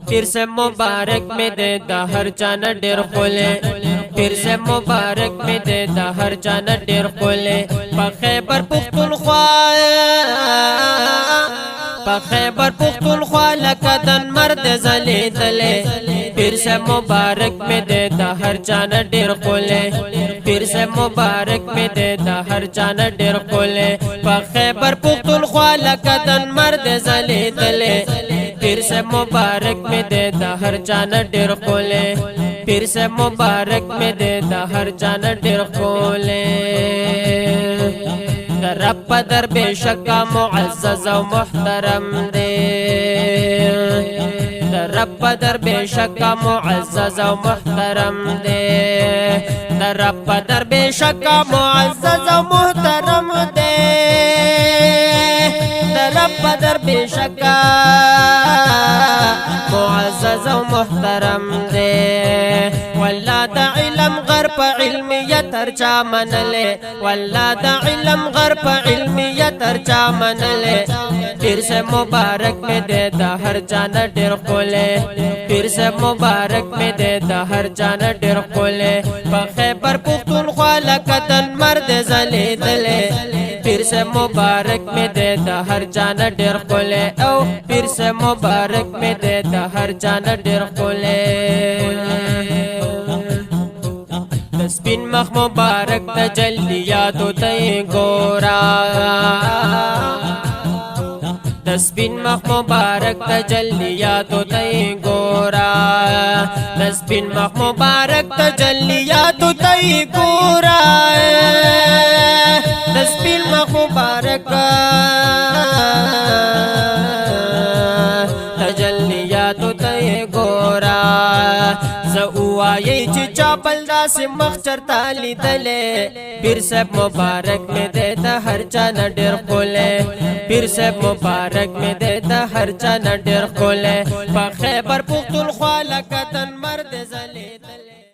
پیر سے مبارک میں دے دا ہر چانا ډیر خولے پیر سے مبارک میں دے دا ہر چانا ډیر خولے په خیبر پختونخوا په خیبر پختونخوا لکه دن مرد زلیدلے پیر سے مبارک میں دے دا ہر چانا ډیر خولے پیر سے مبارک میں دے دا ہر چانا ډیر خولے په خیبر پختونخوا لکه دن مرد زلیدلے پیر سے مبارک میں دے دا ہر چانا ډیر خولے پیر سے مبارک میں دے دا ہر چانا ډیر خولے در رب در بے شکا معزز و محترم دے در رب در بے شکا معزز و محترم دے در رب در بے شکا معزز و محترم دے در رب در بے شکا معزز و محترم دے واللہ دا علم غرب علمیت ارچا منلے واللہ دا علم غرب علمیت ارچا منلے پیر سے مبارک میں دے دا ہر جانا ډیر خولے پیر سے مبارک میں دے دا ہر جانا ډیر خولے په خیبر پختونخوا لکه دن مرد زلیدلے پیر سے مبارک میں دے دا ہر جانا ډیر خولے او پیر سے مبارک میں دے دا ہر جانا ډیر خولے سپین مخ مبارک تجلیاتو تی گورا سپین مخ مبارک تجلیاتو تی گورا سپین مخ مبارک تجلیاتو تی گورا سپین مخ مبارک تجلیاتو تی گورا زوائی چی چاپل دا سی مخچر تالی دلے پیر صاحب مبارک میں دیتا ہر چانا ډیر خولے پیر صاحب مبارک میں دیتا ہر چانا ډیر خولے په خیبر پختونخوا لکه دن مرد زلیدلے